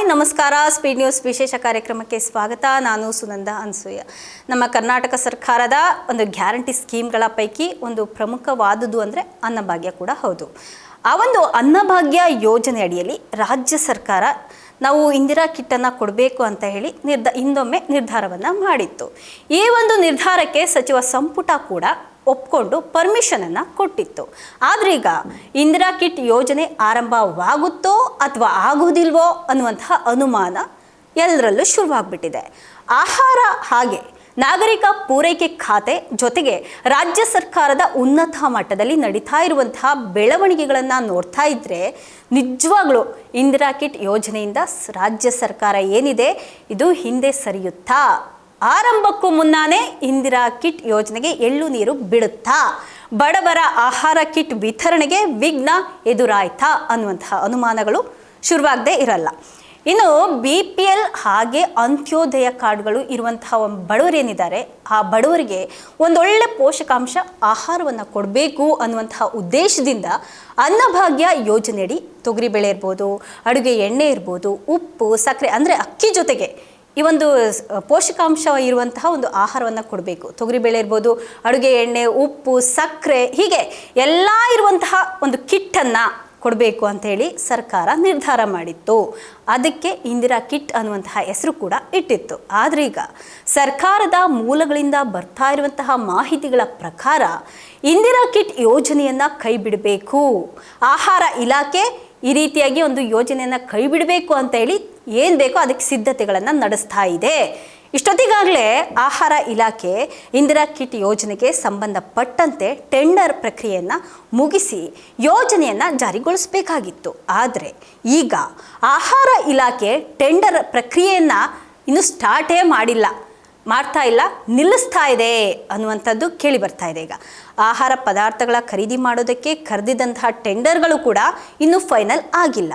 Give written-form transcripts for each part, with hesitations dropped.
Hi ನಮಸ್ಕಾರ. Speed news ವಿಶೇಷ ಕಾರ್ಯಕ್ರಮಕ್ಕೆ ಸ್ವಾಗತ. ನಾನು ಸುನಂದ ಅನ್ಸೂಯ. ನಮ್ಮ ಕರ್ನಾಟಕ ಸರ್ಕಾರದ ಒಂದು ಗ್ಯಾರಂಟಿ ಸ್ಕೀಮ್ಗಳ ಪೈಕಿ ಒಂದು ಪ್ರಮುಖವಾದುದು ಅಂದರೆ ಅನ್ನಭಾಗ್ಯ ಕೂಡ ಹೌದು. ಆ ಒಂದು ಅನ್ನಭಾಗ್ಯ ಯೋಜನೆ ಅಡಿಯಲ್ಲಿ ರಾಜ್ಯ ಸರ್ಕಾರ ನಾವು ಇಂದಿರಾ ಕಿಟ್ಟನ್ನು ಕೊಡಬೇಕು ಅಂತ ಹೇಳಿ ಹಿಂದೊಮ್ಮೆ ನಿರ್ಧಾರವನ್ನು ಮಾಡಿತ್ತು. ಈ ಒಂದು ನಿರ್ಧಾರಕ್ಕೆ ಸಚಿವ ಸಂಪುಟ ಕೂಡ ಒಪ್ಕೊಂಡು ಪರ್ಮಿಷನನ್ನು ಕೊಟ್ಟಿತ್ತು. ಆದರೆ ಈಗ ಇಂದಿರಾ ಕಿಟ್ ಯೋಜನೆ ಆರಂಭವಾಗುತ್ತೋ ಅಥವಾ ಆಗೋದಿಲ್ವೋ ಅನ್ನುವಂತಹ ಅನುಮಾನ ಎಲ್ಲರಲ್ಲೂ ಶುರುವಾಗ್ಬಿಟ್ಟಿದೆ. ಆಹಾರ ಹಾಗೆ ನಾಗರಿಕ ಪೂರೈಕೆ ಖಾತೆ ಜೊತೆಗೆ ರಾಜ್ಯ ಸರ್ಕಾರದ ಉನ್ನತ ಮಟ್ಟದಲ್ಲಿ ನಡೀತಾ ಇರುವಂತಹ ಬೆಳವಣಿಗೆಗಳನ್ನು ನೋಡ್ತಾ ಇದ್ದರೆ ನಿಜವಾಗ್ಲೂ ಇಂದಿರಾ ಕಿಟ್ ಯೋಜನೆಯಿಂದ ರಾಜ್ಯ ಸರ್ಕಾರ ಏನಿದೆ ಇದು ಹಿಂದೆ ಸರಿಯುತ್ತಾ, ಆರಂಭಕ್ಕೂ ಮುನ್ನಾನೇ ಇಂದಿರಾ ಕಿಟ್ ಯೋಜನೆಗೆ ಎಳ್ಳು ನೀರು ಬಿಡುತ್ತಾ, ಬಡವರ ಆಹಾರ ಕಿಟ್ ವಿತರಣೆಗೆ ವಿಘ್ನ ಎದುರಾಯ್ತಾ ಅನ್ನುವಂತಹ ಅನುಮಾನಗಳು ಶುರುವಾಗದೇ ಇರಲ್ಲ. ಇನ್ನು BPL ಹಾಗೆ ಅಂತ್ಯೋದಯ ಕಾರ್ಡ್ಗಳು ಇರುವಂತಹ ಬಡವರೇನಿದ್ದಾರೆ ಆ ಬಡವರಿಗೆ ಒಂದೊಳ್ಳೆ ಪೋಷಕಾಂಶ ಆಹಾರವನ್ನು ಕೊಡಬೇಕು ಅನ್ನುವಂತಹ ಉದ್ದೇಶದಿಂದ ಅನ್ನಭಾಗ್ಯ ಯೋಜನೆಯಡಿ ತೊಗರಿಬೇಳೆ ಇರ್ಬೋದು, ಅಡುಗೆ ಎಣ್ಣೆ ಇರ್ಬೋದು, ಉಪ್ಪು, ಸಕ್ಕರೆ ಅಂದರೆ ಅಕ್ಕಿ ಜೊತೆಗೆ ಈ ಒಂದು ಪೋಷಕಾಂಶ ಇರುವಂತಹ ಒಂದು ಆಹಾರವನ್ನು ಕೊಡಬೇಕು. ತೊಗರಿಬೇಳೆ ಇರ್ಬೋದು, ಅಡುಗೆ ಎಣ್ಣೆ, ಉಪ್ಪು, ಸಕ್ಕರೆ ಹೀಗೆ ಎಲ್ಲ ಇರುವಂತಹ ಒಂದು ಕಿಟ್ಟನ್ನು ಕೊಡಬೇಕು ಅಂಥೇಳಿ ಸರ್ಕಾರ ನಿರ್ಧಾರ ಮಾಡಿತ್ತು. ಅದಕ್ಕೆ ಇಂದಿರಾ ಕಿಟ್ ಅನ್ನುವಂತಹ ಹೆಸರು ಕೂಡ ಇಟ್ಟಿತ್ತು. ಆದರೆ ಈಗ ಸರ್ಕಾರದ ಮೂಲಗಳಿಂದ ಬರ್ತಾ ಇರುವಂತಹ ಮಾಹಿತಿಗಳ ಪ್ರಕಾರ ಇಂದಿರಾ ಕಿಟ್ ಯೋಜನೆಯನ್ನು ಕೈ ಬಿಡಬೇಕು, ಆಹಾರ ಇಲಾಖೆ ಈ ರೀತಿಯಾಗಿ ಒಂದು ಯೋಜನೆಯನ್ನು ಕೈ ಬಿಡಬೇಕು ಅಂತ ಹೇಳಿ ಏನು ಬೇಕೋ ಅದಕ್ಕೆ ಸಿದ್ಧತೆಗಳನ್ನು ನಡೆಸ್ತಾ ಇದೆ. ಇಷ್ಟೊತ್ತಿಗಾಗಲೇ ಆಹಾರ ಇಲಾಖೆ ಇಂದಿರಾ ಕಿಟ್ ಯೋಜನೆಗೆ ಸಂಬಂಧಪಟ್ಟಂತೆ ಟೆಂಡರ್ ಪ್ರಕ್ರಿಯೆಯನ್ನು ಮುಗಿಸಿ ಯೋಜನೆಯನ್ನು ಜಾರಿಗೊಳಿಸಬೇಕಾಗಿತ್ತು. ಆದರೆ ಈಗ ಆಹಾರ ಇಲಾಖೆ ಟೆಂಡರ್ ಪ್ರಕ್ರಿಯೆಯನ್ನು ಇನ್ನೂ ಸ್ಟಾರ್ಟೇ ಮಾಡ್ತಾ ಇಲ್ಲ, ನಿಲ್ಲಿಸ್ತಾ ಇದೆ ಅನ್ನುವಂಥದ್ದು ಕೇಳಿ ಬರ್ತಾ ಇದೆ. ಈಗ ಆಹಾರ ಪದಾರ್ಥಗಳ ಖರೀದಿ ಮಾಡೋದಕ್ಕೆ ಕರೆದಿದ್ದಂತಹ ಟೆಂಡರ್ಗಳು ಕೂಡ ಇನ್ನೂ ಫೈನಲ್ ಆಗಿಲ್ಲ.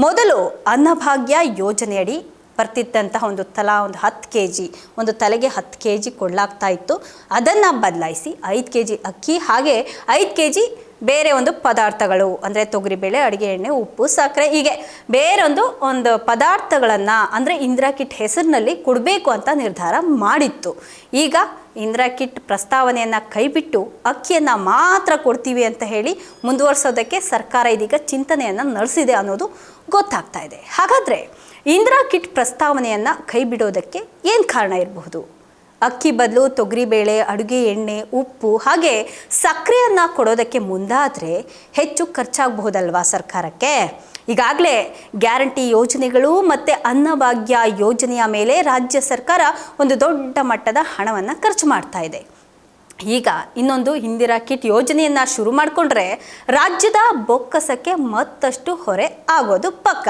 ಮೊದಲು ಅನ್ನಭಾಗ್ಯ ಯೋಜನೆಯಡಿ ಬರ್ತಿದ್ದಂತಹ ಒಂದು 10 kg ಒಂದು ತಲೆಗೆ 10 kg ಕೊಡಲಾಗ್ತಾ ಇತ್ತು. ಅದನ್ನು ಬದಲಾಯಿಸಿ 5 kg ಅಕ್ಕಿ ಹಾಗೆ 5 kg ಬೇರೆ ಒಂದು ಪದಾರ್ಥಗಳು ಅಂದರೆ ತೊಗರಿಬೇಳೆ, ಅಡುಗೆ ಎಣ್ಣೆ, ಉಪ್ಪು, ಸಕ್ಕರೆ ಹೀಗೆ ಬೇರೊಂದು ಪದಾರ್ಥಗಳನ್ನು ಅಂದರೆ ಇಂದಿರಾ ಕಿಟ್ ಹೆಸರಿನಲ್ಲಿ ಕೊಡಬೇಕು ಅಂತ ನಿರ್ಧಾರ ಮಾಡಿತ್ತು. ಈಗ ಇಂದಿರಾ ಕಿಟ್ ಪ್ರಸ್ತಾವನೆಯನ್ನು ಕೈಬಿಟ್ಟು ಅಕ್ಕಿಯನ್ನು ಮಾತ್ರ ಕೊಡ್ತೀವಿ ಅಂತ ಹೇಳಿ ಮುಂದುವರಿಸೋದಕ್ಕೆ ಸರ್ಕಾರ ಇದೀಗ ಚಿಂತನೆಯನ್ನು ನಡೆಸಿದೆ ಅನ್ನೋದು ಗೊತ್ತಾಗ್ತಾ ಇದೆ. ಹಾಗಾದರೆ ಇಂದಿರಾ ಕಿಟ್ ಪ್ರಸ್ತಾವನೆಯನ್ನು ಕೈ ಬಿಡೋದಕ್ಕೆ ಏನು ಕಾರಣ ಇರಬಹುದು? ಅಕ್ಕಿ ಬದಲು ತೊಗರಿಬೇಳೆ, ಅಡುಗೆ ಎಣ್ಣೆ, ಉಪ್ಪು ಹಾಗೆ ಸಕ್ಕರೆಯನ್ನು ಕೊಡೋದಕ್ಕೆ ಮುಂದಾದರೆ ಹೆಚ್ಚು ಖರ್ಚಾಗಬಹುದಲ್ವಾ ಸರ್ಕಾರಕ್ಕೆ? ಈಗಾಗಲೇ ಗ್ಯಾರಂಟಿ ಯೋಜನೆಗಳು ಮತ್ತು ಅನ್ನಭಾಗ್ಯ ಯೋಜನೆಯ ಮೇಲೆ ರಾಜ್ಯ ಸರ್ಕಾರ ಒಂದು ದೊಡ್ಡ ಮಟ್ಟದ ಹಣವನ್ನು ಖರ್ಚು ಮಾಡ್ತಾ ಇದೆ. ಈಗ ಇನ್ನೊಂದು ಇಂದಿರಾ ಕಿಟ್ ಯೋಜನೆಯನ್ನು ಶುರು ಮಾಡಿಕೊಂಡ್ರೆ ರಾಜ್ಯದ ಬೊಕ್ಕಸಕ್ಕೆ ಮತ್ತಷ್ಟು ಹೊರೆ ಆಗೋದು ಪಕ್ಕ.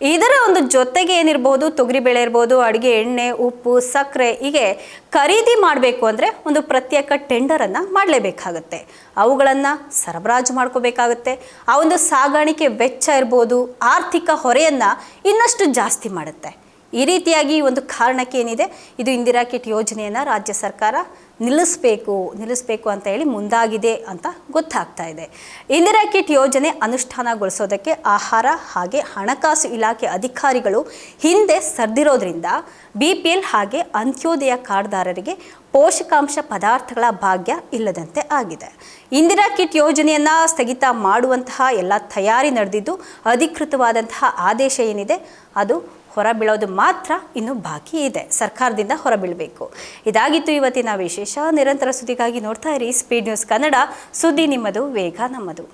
ಇದರ ಒಂದು ಜೊತೆಗೆ ಏನಿರ್ಬೋದು, ತೊಗರಿಬೇಳೆ ಇರ್ಬೋದು, ಅಡುಗೆ ಎಣ್ಣೆ, ಉಪ್ಪು, ಸಕ್ಕರೆ ಹೀಗೆ ಖರೀದಿ ಮಾಡಬೇಕು ಅಂದರೆ ಒಂದು ಪ್ರತ್ಯೇಕ ಟೆಂಡರನ್ನು ಮಾಡಲೇಬೇಕಾಗುತ್ತೆ. ಅವುಗಳನ್ನು ಸರಬರಾಜು ಮಾಡ್ಕೋಬೇಕಾಗುತ್ತೆ. ಆ ಒಂದು ಸಾಗಾಣಿಕೆ ವೆಚ್ಚ ಇರ್ಬೋದು, ಆರ್ಥಿಕ ಹೊರೆಯನ್ನು ಇನ್ನಷ್ಟು ಜಾಸ್ತಿ ಮಾಡುತ್ತೆ. ಈ ರೀತಿಯಾಗಿ ಒಂದು ಕಾರಣಕ್ಕೆ ಏನಿದೆ, ಇದು ಇಂದಿರಾ ಕಿಟ್ ಯೋಜನೆಯನ್ನು ರಾಜ್ಯ ಸರ್ಕಾರ ನಿಲ್ಲಿಸಬೇಕು ಅಂತ ಹೇಳಿ ಮುಂದಾಗಿದೆ ಅಂತ ಗೊತ್ತಾಗ್ತಾ ಇದೆ. ಇಂದಿರಾ ಕಿಟ್ ಯೋಜನೆ ಅನುಷ್ಠಾನಗೊಳಿಸೋದಕ್ಕೆ ಆಹಾರ ಹಾಗೆ ಹಣಕಾಸು ಇಲಾಖೆ ಅಧಿಕಾರಿಗಳು ಹಿಂದೆ ಸರಿದಿರೋದ್ರಿಂದ BPL ಹಾಗೆ ಅಂತ್ಯೋದಯ ಕಾರ್ಡ್ದಾರರಿಗೆ ಪೋಷಕಾಂಶ ಪದಾರ್ಥಗಳ ಭಾಗ್ಯ ಇಲ್ಲದಂತೆ ಆಗಿದೆ. ಇಂದಿರಾ ಕಿಟ್ ಯೋಜನೆಯನ್ನು ಸ್ಥಗಿತ ಮಾಡುವಂತಹ ಎಲ್ಲ ತಯಾರಿ ನಡೆದಿದ್ದು ಅಧಿಕೃತವಾದಂತಹ ಆದೇಶ ಏನಿದೆ ಅದು ಹೊರಬೀಳೋದು ಮಾತ್ರ ಇನ್ನು ಬಾಕಿ ಇದೆ. ಸರ್ಕಾರದಿಂದ ಹೊರಬೀಳಬೇಕು. ಇದಾಗಿತ್ತು ಇವತ್ತಿನ ವಿಶೇಷ. ನಿರಂತರ ಸುದ್ದಿಗಾಗಿ ನೋಡ್ತಾ ಇರಿ ಸ್ಪೀಡ್ ನ್ಯೂಸ್ ಕನ್ನಡ. ಸುದ್ದಿ ನಿಮ್ಮದು, ವೇಗ ನಮ್ಮದು.